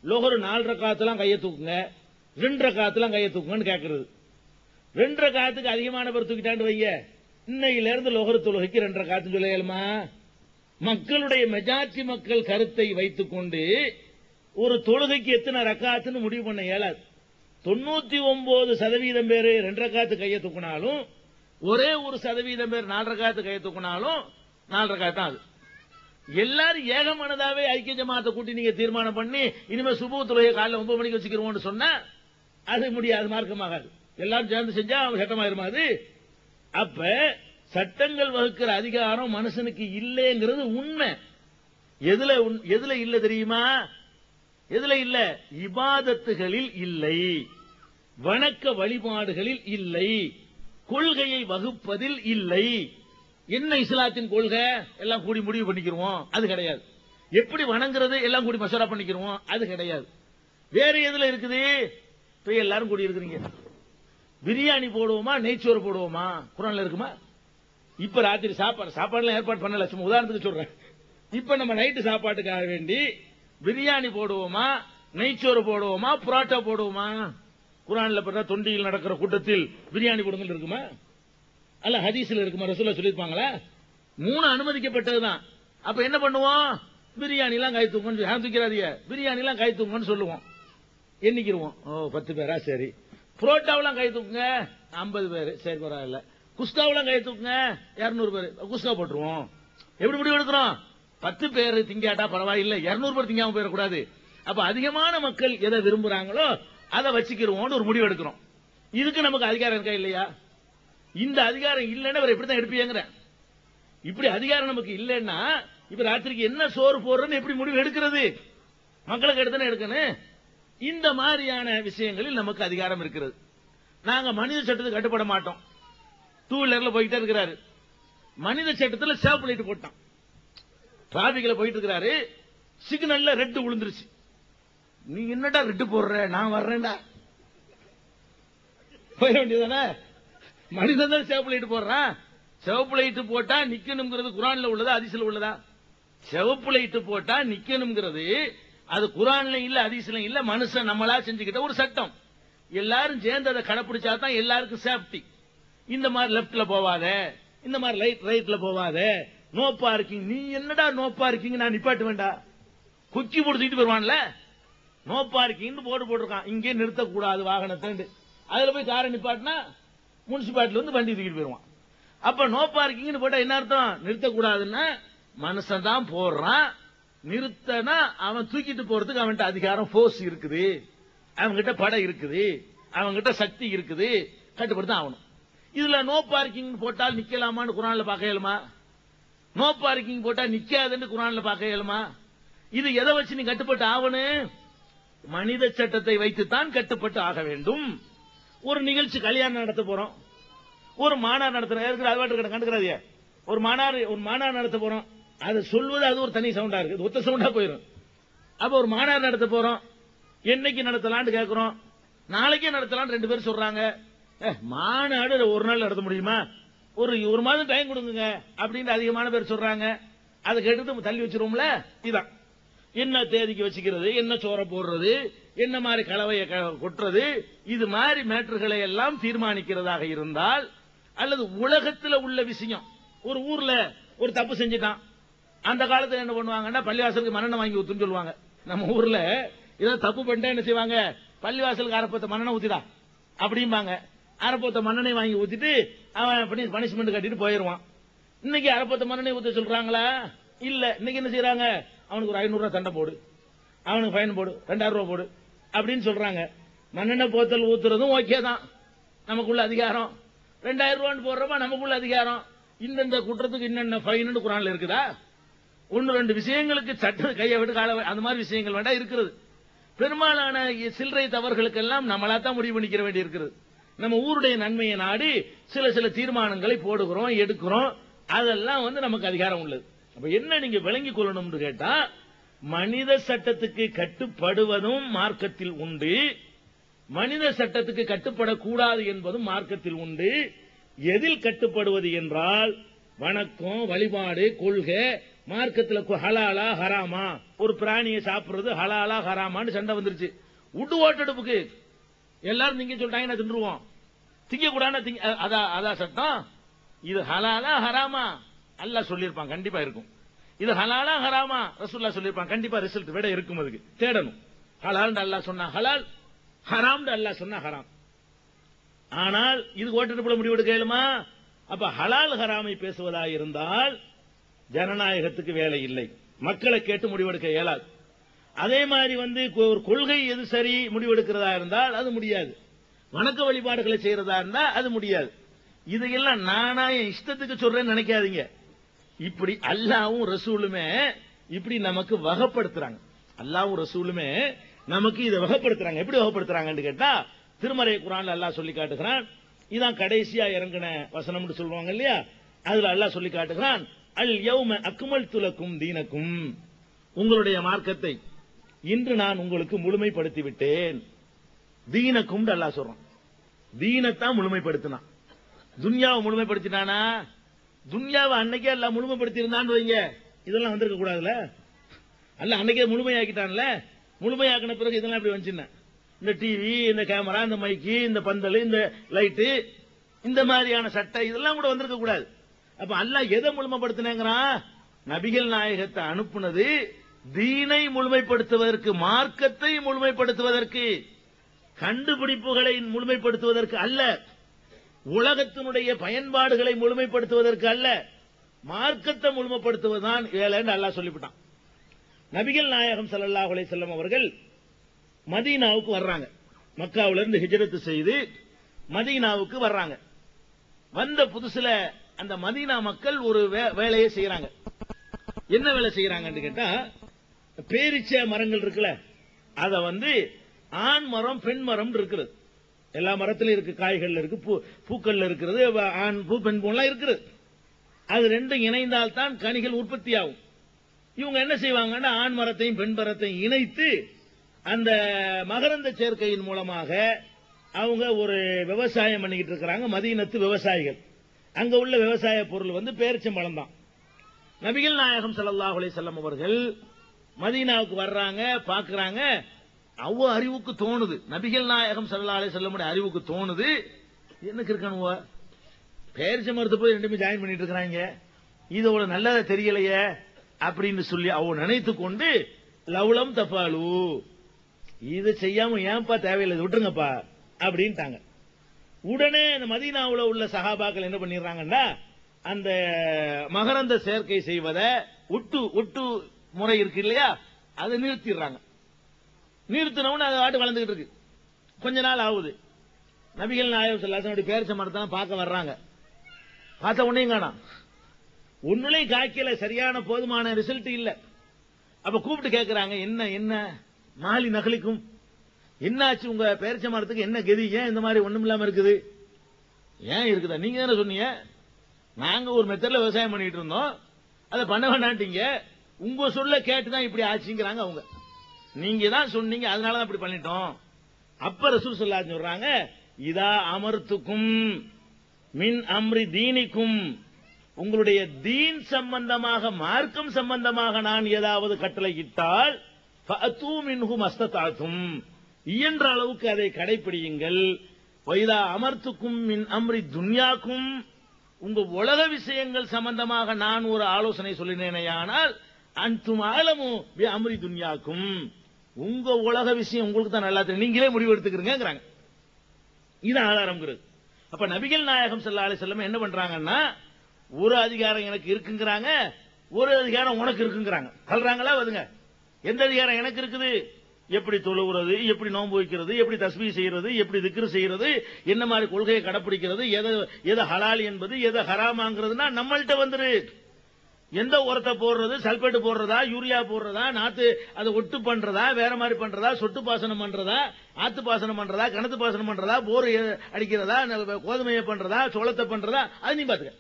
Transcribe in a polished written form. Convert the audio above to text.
லோகர் 4 ரக்காத்துலாம் கையை தூக்குங்க, 2 ரக்காத்துலாம் கையை தூக்குங்கன்னு கேட்கறது. 2 ரக்காத்துக்கு அதிகமான பேர் தூக்கிட்டாண்டு வைய, இன்னையில இருந்து லோகர் தொழுகைக்கு 2 ரக்காத்து சொல்ல இயலுமா? மக்களுடைய மெஜாரிட்டி மக்கள் கருத்தை வைத்துக் கொண்டு ஒரு தொழுகைக்கு எத்தனை ரக்காத்துன்னு முடிவு பண்ண இயலாது. 99% பேர் 2 ரக்காத்து கையை தூக்கினாலும், ஒரே 1% பேர் 4 ரக்காத்து கையை தூக்கினாலும் 4 ரக்காத்து தான். அது எல்லாரும் ஏகமானதாவே ஐக்கிய ஜமாத்தை கூட்டி நீங்க தீர்மானம் பண்ணி இனிமே சுபஹ் தொழுகை காலைல 9 மணிக்கு வச்சுக்கிறோம்னு சொன்னா அது முடியாது, மார்க்கமாகாது. எல்லாரும் சேர்ந்து செஞ்சா சட்டமாயிருமா அது? அப்ப சட்டங்கள் வகுக்கிற அதிகாரம் மனுஷனுக்கு இல்லைங்கிறது உண்மை. எதுல இல்ல தெரியுமா? எதுல இல்ல? இபாதத்துகளில் இல்லை, வணக்க வழிபாடுகளில் இல்லை, கொள்கையை வகுப்பதில் இல்லை. என்ன இஸ்லாத்தின் கொள்கை? எல்லாம் கூடி முடிவு பண்ணிக்கிறோம், அது கிடையாது. எப்படி வணங்குறது? எல்லாம் கூடி மசோரா பண்ணிக்கிறோம், அது கிடையாது. வேற எதுல இருக்குது? இப்ப எல்லாரும் கூடி இருக்கிறீங்க, பிரியாணி போடுவோமா நெய்ச்சோறு போடுவோமா? குர்ஆன்ல இருக்குமா? இப்ப ராத்திரி சாப்பாடுலாம் ஏற்பாடு பண்ணல, சும்மா உதாரணத்துக்கு சொல்றேன். இப்ப நம்ம நைட்டு சாப்பாட்டுக்காக வேண்டி பிரியாணி போடுவோமா, நெய்ச்சோறு போடுவோமா, புரோட்டா போடுவோமா? குர்ஆன்ல பார்த்தா தொண்டியில் நடக்கிற கூட்டத்தில் பிரியாணி போடுங்க இருக்குமா? அல்ல ஹதீஸ்ல இருக்குமா? ரசூலுல்லாஹ் சொல்லிருப்பாங்களா? 3 அனுமதிக்கப்பட்டதுதான். அப்ப என்ன பண்ணுவோம்? பிரியாணி எல்லாம் கை தூக்கணும், தூக்கிறாதீங்க, பிரியாணி எல்லாம் கை தூக்கணும்னு சொல்லுவோம், எண்ணிக்கிறோம். 10 பேரா? சரி. புரோட்டாவெல்லாம் கை தூக்குங்க, 50 பேர், சரி பரவாயில்ல. குஸ்காவெல்லாம் கை தூக்குங்க, 200 பேர், குஸ்கா போட்டுருவோம். எப்படி முடிவு எடுக்கிறோம்? 10 பேர் திங்காட்டா பரவாயில்லை, 200 பேர் திங்காம போயிடக்கூடாது. அப்ப அதிகமான மக்கள் எதை விரும்புறாங்களோ அதை வச்சுக்கிறோம் ஒரு முடிவு எடுக்கிறோம். இதுக்கு நமக்கு அதிகாரம் இருக்கா இல்லையா? இந்த அதிகாரம் இல்லைன்னா அவர் எப்படிதான் எடுப்பீங்க? இப்படி அதிகாரம் நமக்கு இல்லைன்னா இப்ப ராத்திரிக்கு என்ன சோறு போடுறன்னு எப்படி முடிவு எடுக்கிறது? மக்களுக்கு எடுத்தானே எடுக்கணும். இந்த மாதிரியான விஷயங்களில் நமக்கு அதிகாரம் இருக்கிறது. நாங்க மனித சட்டத்துக்கு கட்டுப்பட மாட்டோம். 2 வீலர்ல போயிட்டே இருக்கிறாரு, மனித சட்டத்தில் சேவ் லைட் போட்டான், டிராபிக்ல போயிட்டு இருக்கிறாரு, சிக்னல்ல ரெட் விழுந்துருச்சு. நீ என்னடா ரெட் போடுற, நான் வர்றேன்டா, போயிட வேண்டியதானே? மனிதன் தான் சேவ் லைட் போடுறான். சிவப்பு லைட் போட்டா நிக்கணுங்கிறது குர்ஆன்ல உள்ளதா ஹதீஸ்ல உள்ளதா? சிவப்பு லைட் போட்டா நிக்கணுங்கிறது அது குர்ஆன்ல இல்ல, ஹதீஸ்ல இல்ல, மனுஷன் நம்மளா செஞ்சுக்கிட்ட ஒரு சட்டம். எல்லாரும் சேர்ந்து அதை கடைபிடிச்சா தான் எல்லாருக்கும் சேஃப்டி. இந்த மாதிரி லெப்ட்ல போவாத, இந்த மாதிரி ரைட்ல போவாத, நோ பார்க்கிங். நீ என்னடா நோ பார்க்கிங், நான் நிப்பாட்டு வேண்டா, குச்சி போடுத்திட்டு வருவான்ல, நோ பார்க்கிங் போர்டு போட்டிருக்கான், இங்கே நிறுத்தக்கூடாது வாகனத்தை. அதுல போய் காரை நிப்பாட்டினா முனிசிபாலிட்டி வந்து வண்டி தூக்கிட்டு போயிருவான். அப்ப நோ பார்க்கிங் போட்டா என்ன அர்த்தம்? நிறுத்தக்கூடாதுன்னா மனுஷன் தான் போடுறான், நிறுத்தனா அவன் தூக்கிட்டு போறதுக்கு அவன்கிட்ட அதிகாரம், போர்ஸ் இருக்குது, அவன்கிட்ட படை இருக்குது, அவன்கிட்ட சக்தி இருக்குது, கட்டுப்படுத்த ஆகணும். இதுல நோ பார்க்கிங் போட்டால் நிக்கலாமான்னு குர்ஆன்ல பார்க்க இயலுமா? நோ பார்க்கிங் போட்டா நிக்காதுன்னு குர்ஆன்ல பார்க்க இயலுமா? இது எதை வச்சு நீ கட்டுப்பட்டு ஆகணும்? மனித சட்டத்தை வைத்துத்தான் கட்டுப்பட்டு ஆக வேண்டும். ஒரு நிகழ்ச்சி, கல்யாணம் நடத்த போறோம், ஒரு மாநாடு நடத்துறோம், கண்டுக்கிறாதே, ஒரு மாநாடு நடத்த போறோம், அது சொல்வது அது ஒரு தனி சவுண்டா இருக்கு, ஒத்த சவுண்டா போயிடும். அப்ப ஒரு மாநாடு நடத்த போறோம், என்னைக்கு நடத்தலாம்னு கேட்கிறோம், நாளைக்கே நடத்தலாம் 2 பேர் சொல்றாங்க. மாநாடு ஒரு நாள் நடத்த முடியுமா? ஒரு மாதம் டைம் கொடுங்க அப்படின்னு அதிகமான பேர் சொல்றாங்க. அதை கேட்டு தள்ளி வச்சிருவோம்ல. இதான் என்ன தேதிக்கு வச்சுக்கிறது, என்ன சோற போடுறது, என்ன மாதிரி கலவையை கொட்டுறது, இது மாதிரி மேட்டர்களை எல்லாம் தீர்மானிக்கிறதாக இருந்தால், அல்லது உலகத்தில் உள்ள விஷயம், ஒரு ஊர்ல ஒரு தப்பு செஞ்சுட்டான், அந்த காலத்துல என்ன பண்ணுவாங்கன்னா பள்ளிவாசலுக்கு மண்ணெண்ணெய் வாங்கி ஊத்துன்னு சொல்லுவாங்க. நம்ம ஊர்ல ஏதாவது தப்பு பண்ணிட்டா என்ன செய்வாங்க? பள்ளிவாசலுக்கு அரப்பத்த மண்ணெண்ணெய் ஊத்திடா அப்படிம்பாங்க. அரப்பத்த மண்ணெண்ணெய் வாங்கி ஊத்திட்டு அவன் பனிஷ்மெண்ட் கட்டிட்டு போயிருவான். இன்னைக்கு அரப்பத்த மண்ணெண்ணெய் ஊத்த சொல்றாங்களா? இல்ல. இன்னைக்கு என்ன செய்யறாங்க? அவனுக்கு ஒரு 500 ரூபாய் தண்டை போடு, அவனுக்கு ஃபைன் போடு, 2000 ரூபாய் போடு அப்படின்னு சொல்றாங்க. மண்ணெண்ணெய் போத்தல் ஊத்துறதும் ஓகே தான், நமக்குள்ள அதிகாரம். 2000 ரூபான்னு போடுறப்ப நமக்குள்ள அதிகாரம். இந்த குற்றத்துக்கு இன்னென்ன ஃபைன் குர்ஆன்ல இருக்குதா? 1-2 விஷயங்களுக்கு சட்ட கையை விட்டு கால, அந்த மாதிரி விஷயங்கள் வேண்டாம் இருக்கிறது. பெரும்பாலான சில்லறை தவறுகளுக்கெல்லாம் நம்மளா தான் முடிவு பண்ணிக்கிற வேண்டி இருக்கிறது. நம்ம ஊருடைய நன்மையை நாடி சில தீர்மானங்களை போடுகிறோம், எடுக்கிறோம். அதெல்லாம் நமக்கு அதிகாரம் உள்ளது. அப்ப என்ன நீங்க விளங்கிக் கொள்ளணும்னு கேட்டா, மனித சட்டத்துக்கு கட்டுப்படுவதும் மார்க்கத்தில் உண்டு, மனித சட்டத்துக்கு கட்டுப்படக்கூடாது என்பதும் மார்க்கத்தில் உண்டு. எதில் கட்டுப்படுவது என்றால், வணக்கம், வழிபாடு, கொள்கை, மார்க்கத்துல ஹலாலா ஹராமா, ஒரு பிராணியை சாப்பிடுறது ஹலாலா ஹராமான்னு சண்டை வந்துருச்சு. உட்டு ஓட்டெடுப்புக்கு எல்லாரும் திங்க சொல்லிட்டாங்க, நான் தின்றுவோம். திங்க கூடாது, அதான் சட்டம். இது ஹலாலா ஹராமா அல்லாஹ் சொல்லியிருப்பான், கண்டிப்பா இருக்கும். இது ஹலாலா ஹராமா ரசூலுல்லாஹ் சொல்லியிருப்பான், கண்டிப்பா ரிசல்ட் விட இருக்கும். அதுக்கு தேடணும். ஹலால் அல்லாஹ் சொன்னா ஹலால், ஹராம் அல்லாஹ் சொன்னா ஹராம். ஆனால் இது ஓட்டெடுப்புல முடிவெடுக்க இயலுமா? அப்ப ஹலால் ஹராமை பேசுவதா இருந்தால் ஜனநாயகத்துக்கு வேலை இல்லை, மக்களை கேட்டு முடிவெடுக்க இயலாது. அதே மாதிரி ஒரு கொள்கை எது சரி முடிவெடுக்கிறதா இருந்தால் அது முடியாது. வணக்க வழிபாடுகளை செய்யறதா இருந்தா அது முடியாது. இதையெல்லாம் நானா என் இஷ்டத்துக்கு சொல்றேன்னு நினைக்காதீங்க. இப்படி அல்லாஹ்வும் ரசூலுமே இப்படி நமக்கு வகைப்படுத்துறாங்க. அல்லாஹ்வும் ரசூலுமே நமக்கு இதை வகைப்படுத்துறாங்க. எப்படி வகைப்படுத்துறாங்கன்னு கேட்டா, திருமறை குர்ஆன்ல அல்லாஹ் சொல்லி காட்டுகிறான். இதான் கடைசியா இறங்கின வசனம்னு சொல்லுவாங்க இல்லையா, அதுல அல்லாஹ் சொல்லி காட்டுகிறான், அல் யௌம அக்மல்து லக்கும் தீனக்கும், உங்களுடைய மார்க்கத்தை இன்று நான் உங்களுக்கு முழுமைப்படுத்தி விட்டேன். தீனக்கும் அல்லாஹ் சொல்றான். தீனத்தான் முழுமைப்படுத்தினான். துன்யாவை முழுமைப்படுத்தினானா? துன்யாவை அன்னைக்கே எல்லாம் முழுமைப்படுத்தி இருந்தான்னு வைங்க, இதெல்லாம் வந்திருக்க கூடாதுல. அல்ல அன்னைக்கே முழுமையாக்கிட்டான்ல. முழுமையாக்கின பிறகு இதெல்லாம் எப்படி வந்துச்சுன்னா, இந்த டிவி, இந்த கேமரா, இந்த மைக்கு, இந்த பந்தல், இந்த லைட்டு, இந்த மாதிரியான சட்டை, இதெல்லாம் கூட வந்திருக்க கூடாது. அப்ப அல்லாஹ் எதை முழுமைப்படுத்தினேங்கிறான்? நபிகள் நாயகத்தை அனுப்புனது தீனை முழுமைப்படுத்துவதற்கு, மார்க்கத்தை முழுமைப்படுத்துவதற்கு, கண்டுபிடிப்புகளை முழுமைப்படுத்துவதற்கு அல்ல, உலகத்தினுடைய பயன்பாடுகளை முழுமைப்படுத்துவதற்கு அல்ல, மார்க்கத்தை முழுமைப்படுத்துவதுதான் வேலைன்னு அல்லாஹ் சொல்லிவிட்டான். நபிகள் நாயகம் ஸல்லல்லாஹு அலைஹி வஸல்லம் அவர்கள் மதீனாவுக்கு வர்றாங்க. மக்காவுல இருந்து ஹிஜ்ரத் செய்து மதீனாவுக்கு வர்றாங்க. வந்த புதுசுல அந்த மதீனா மக்கள் ஒரு வேலையை செய்யறாங்க. என்ன வேலை செய்யறாங்கன்னு கேட்டா, பேரிச்ச மரங்கள் இருக்குல்ல, அத ஆண் மரம் பெண் மரம் இருக்குது. எல்லா மரத்திலும் இருக்கு, காய்கள் இருக்கு, பூக்கள்ல இருக்கிறது, ஆண் பூ பெண் பூலாம் இருக்குது. அது ரெண்டும் இணைந்தால் தான் கனிகள் உற்பத்தி ஆகும். இவங்க என்ன செய்வாங்கன்னா, ஆண் மரத்தையும் பெண் மரத்தையும் இணைத்து அந்த மகரந்த சேர்க்கையின் மூலமாக அவங்க ஒரு விவசாயம் பண்ணிக்கிட்டு இருக்கிறாங்க. மதீனத்து விவசாயிகள், அங்க உள்ள விவசாய பொருள் பேரிச்சம்பழம் தான். நபிகள் நாயகம் ஸல்லல்லாஹு அலைஹி வஸல்லம் அவர்கள் மதீனாவுக்கு வர்றாங்க, பாக்குறாங்க. அவ அறிவுக்கு தோணுது, நபிகள் நாயகம் ஸல்லல்லாஹு அலைஹி வஸல்லம் அறிவுக்கு தோணுது, என்னக்கு இருக்கானுவ பேரிச்ச மரத்தை போய் ரெண்டுமே ஜாயின் பண்ணிட்டு இருக்கிறாங்க, இதோட நல்லதா தெரியலையே அப்படின்னு சொல்லி அவ நினைத்து கொண்டு, லவ்லம் தபாலு, இது செய்யாம ஏன்பா தேவையில்லை, விட்டுருங்கப்பா அப்படின்ட்டாங்க. உடனே இந்த மதீனாவுல உள்ள சஹாபாக்கள் என்ன பண்ணிடுறாங்கன்னா, அந்த மகரந்த சேர்க்கை செய்வதை ஒட்டு முறை இருக்கு இல்லையா, அதை நிறுத்திடுறாங்க. நிறுத்தினவன அது ஆட்டு வளர்ந்துகிட்டு இருக்கு. கொஞ்ச நாள் ஆகுது. நபிகள் நாயகம் ஸல்லல்லாஹு அலைஹி வஸல்லம் பேரிச்ச மரத்தை பார்க்க வர்றாங்க. பார்த்த உடனே காணோம், ஒன்னுலையும் காய்க்கல, சரியான போதுமான ரிசல்ட் இல்ல. அப்ப கூப்பிட்டு கேட்கிறாங்க, என்ன என்ன மாலி நகலிக்கும், என்னாச்சு உங்க பேரிச்ச மரத்துக்கு, என்ன கதி, ஏன் இந்த மாதிரி ஒண்ணும் இல்லாம இருக்குது? ஏன் இருக்குதா, நீங்க தானே சொன்னீங்க, நாங்க ஒரு மெத்தட்ல விவசாயம் பண்ணிட்டு இருந்தோம், அதை பண்ண வேண்டாட்டீங்க, உங்க சொல்ல கேட்டுதான் இப்படி ஆச்சுங்கிறாங்க அவங்க. நீங்க தான் சொன்னீங்க, அதனாலதான் இப்படி பண்ணிட்டோம். அப்ப ரசூல் ஸல்லல்லாஹு அலைஹி வஸல்லம் சொல்றாங்க, இதா அமர்த்துக்கும் மின் அம்ரி தீனிக்கும், உங்களுடைய தீன் சம்பந்தமாக, மார்க்கம் சம்பந்தமாக நான் ஏதாவது கட்டளை இட்டால், ஃபஅது மின்ஹு மஸ்ததாதும், இயன்ற அளவுக்கு அதை கடைபிடியுங்கள். வைதா அமர்த்துக்கும் மின் அம்ரி துன்யாக்கும், உங்க உலக விஷயங்கள் சம்பந்தமாக நான் ஒரு ஆலோசனை சொல்லினேனையானால், அன்தும் ஆலமு பி அம்ரி துன்யாக்கும், உங்க உலக விஷயம் உங்களுக்கு தான் நல்லா தெரியும், நீங்களே முடிவு எடுத்துக்கிறீங்கிறாங்க. இது ஆதாரம்ங்கிறது. அப்ப நபிகள் நாயகம் ஸல்லல்லாஹு அலைஹி வஸல்லம் என்ன பண்றாங்கன்னா, ஒரு அதிகாரம் எனக்கு இருக்குங்கிறாங்க, ஒரு அதிகாரம் உனக்கு இருக்குங்கிறாங்க. சொல்றாங்களா வருங்க, எந்த அதிகாரம் எனக்கு இருக்குது, எப்படி தொழுகிறது, எப்படி நோன்பு வைக்கிறது, எப்படி தஸ்பீஹ் செய்யறது, எப்படி திக்ர் செய்யறது, என்ன மாதிரி கொள்கையை கடைபிடிக்கிறது, எது ஹலால் என்பது, எது ஹராமாங்கிறதுனா நம்மள்ட்ட வந்துரு. எந்த உரத்தை போடுறது, சல்பேட் போடுறதா, யூரியா போடுறதா, நாத்து அதை ஒட்டு பண்றதா, வேற மாதிரி பண்றதா, சொட்டு பாசனம் பண்றதா, ஆத்து பாசனம் பண்றதா, கிணத்து பாசனம் பண்றதா, போர் அடிக்கிறதா, கோதுமையை பண்றதா, சோளத்தை பண்றதா, அது நீ பாத்துக்க.